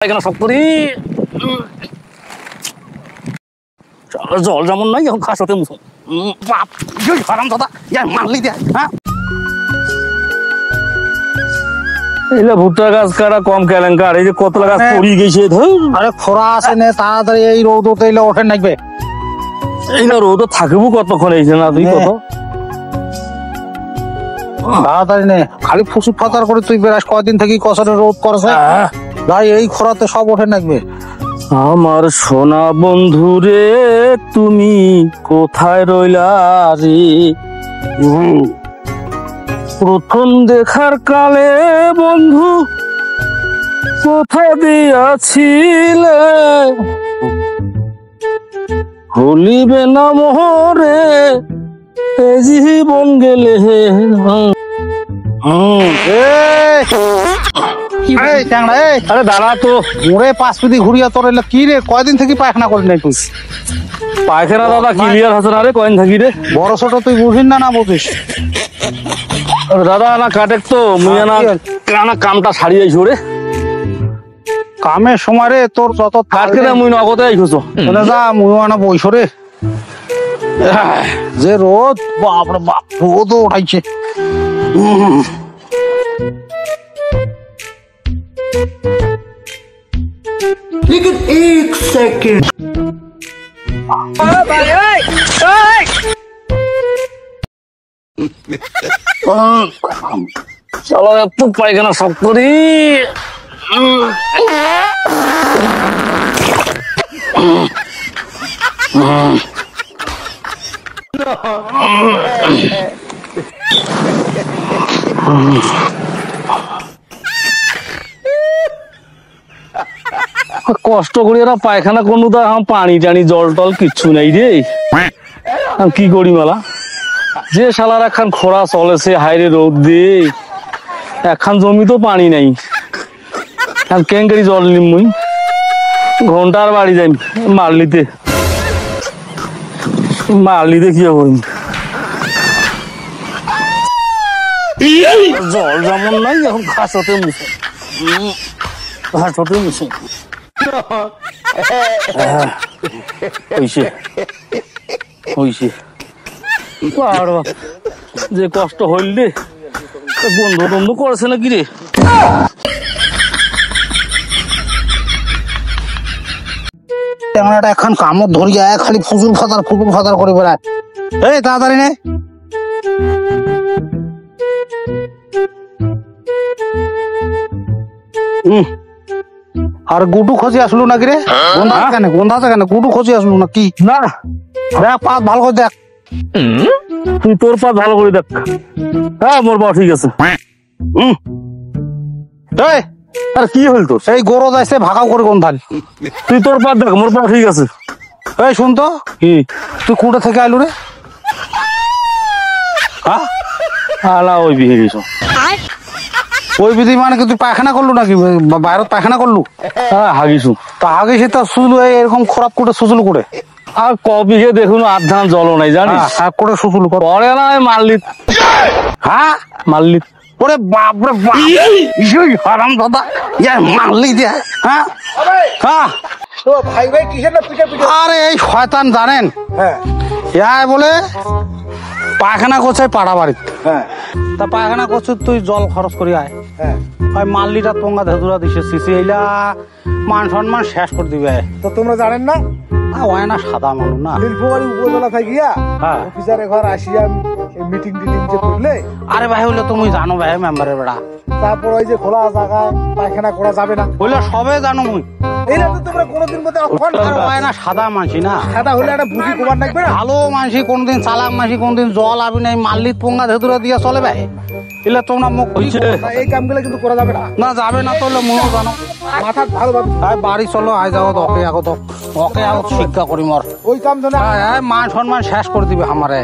এখানে সব করি জল যেমন নাই এখন খাস হতে মুসো বাপ হারাম দাদা মারলি দেয় হ্যাঁ এলা ভুট্টা গাছ কাটা কম কেলেঙ্কার এই যে কত গাছ পড়ি গেছে আরে খরা আছে না তাড়াতাড়ি এই রোদ উঠলে ওঠে নাকবে এই না রোদ থাকবো কতক্ষণ এই না তুই কত তাড়াতাড়ি নে খালি ফুসুট ফাতার করে তুই বেরাস কয়দিন থেকে কসরে রোদ করছে ভাই এই খরাতে সব ওঠে নাকবে আমার সোনা বন্ধু রে তুমি কোথায় রইলা রে প্রথম দেখার কালে বন্ধু কোথায় দিয়াছিলে ভুলিবে না মোহরে এ জীবন গেলে আরে দাঁড়া তো ওরে পাঁচ পিদি ঘুরিয়া তোর এলে কি রে কয়দিন থেকে পায়খানা করি নাই তুই পায়খানা দাদা ক্লিয়ার আছে না রে কয়েন থাকি রে বড় ছোট তুই বুঝিস না বুঝিস দাদা না কাটেক তো মুই না কামটা ছাড়িয়ে আইছো রে কামের সময় রে তোর যত কাটকে না মুই নগদে আইছো যা মুই আনা বইস রে যে রোদ বাপরে বাপ রোদ উঠাইছে लेकिन एक सेकंड চলো একটু পায়খানা সব করি কষ্ট করি না পায়খানা কোনো তো পানি টানি জল টল কিচ্ছু নাই রে কি করি মালা যে শালার একখান খরা চলেছে হাইরে রোদ দিয়ে একখান জমি তো পানি নাই কেঙ্কারি জল নিম মুই ঘন্টার বাড়ি যাই মারলিতে কি করিম জল যেমন নাই এখন ঘাস হতে মুছে যে কষ্ট হইল রে বন্ধু বন্ধু করেছে নাকি রে এখন কামড় ধরিয়া খালি ফুজুল ফাতার করে বেড়ায় এই তাড়াতাড়ি নে আর গুডু খোঁজে আসলো নাকি রে গন্ধাতে কেন গুডু খোঁজে আসলো না কি না দেখ পাত ভালো করে দেখ তুই তোর পাত ভালো করে দেখ হ্যাঁ মোর বাবা ঠিক আছে আর কি হইল তোর সেই গরো যাইছে ভাগাও করে গন্ধাল তুই তোর পাত দেখ মোর পাত ঠিক আছে এই শুন তো কি তুই কুড়ে থেকে আইলু রে আলা ওই বিহে গেছ ওই বিধি মানে কি তুই পায়খানা করলু নাকি বাইরে পায়খানা করলু হ্যাঁ হাগিছু তা আগে সে তো সুজলু এরকম খরাপ করে সুজলু করে আর কবিহে দেখুন আধ ধান জলও নাই জানিস করে সুজলু করে পরে না মারলিত হ্যাঁ মারলিত ওরে বাপরে বাপ হারাম দাদা মারলি দে হ্যাঁ হ্যাঁ আরে এই শয়তান জানেন হ্যাঁ বলে পায়খানা করছে পাড়া বাড়িতে তা পায়খানা করছিস তুই জল খরচ করি আয় মাল্লিটা তোঙ্গা ধেদুরা দিছে সিসি এইলা মান সম্মান শেষ করে দিবে তো তোমরা জানেন না ওই না সাদা মানুষ না নীলফুমারী উপজেলা থাকিয়া অফিসারে ঘর আসিয়া মিটিং টিটিং যে করলে আরে ভাই হইলে তুমি জানো ভাই মেম্বারের বেড়া তারপর ওই যে খোলা জায়গায় পায়খানা করা যাবে না হইলে সবে জানো মুই এইটা তো তোমরা কোনোদিন মধ্যে না সাদা মানসি না সাদা হলে একটা বুঝি কুমার লাগবে না ভালো মানসি কোনদিন চালাক মানসি কোনদিন জল আবি নাই মাল্লিত পোঙ্গা ধেদুরা দিয়া চলে ভাই এলে তোমরা মুখ হইছে এই কামগুলো কিন্তু করা যাবে না না যাবে না তাহলে মনে জানো মাথা ভালো ভাবে বাড়ি চলো আয় যাও ওকে আগত শিক্ষা করি মর ওই কাম জানে মান সম্মান শেষ করে দিবে আমারে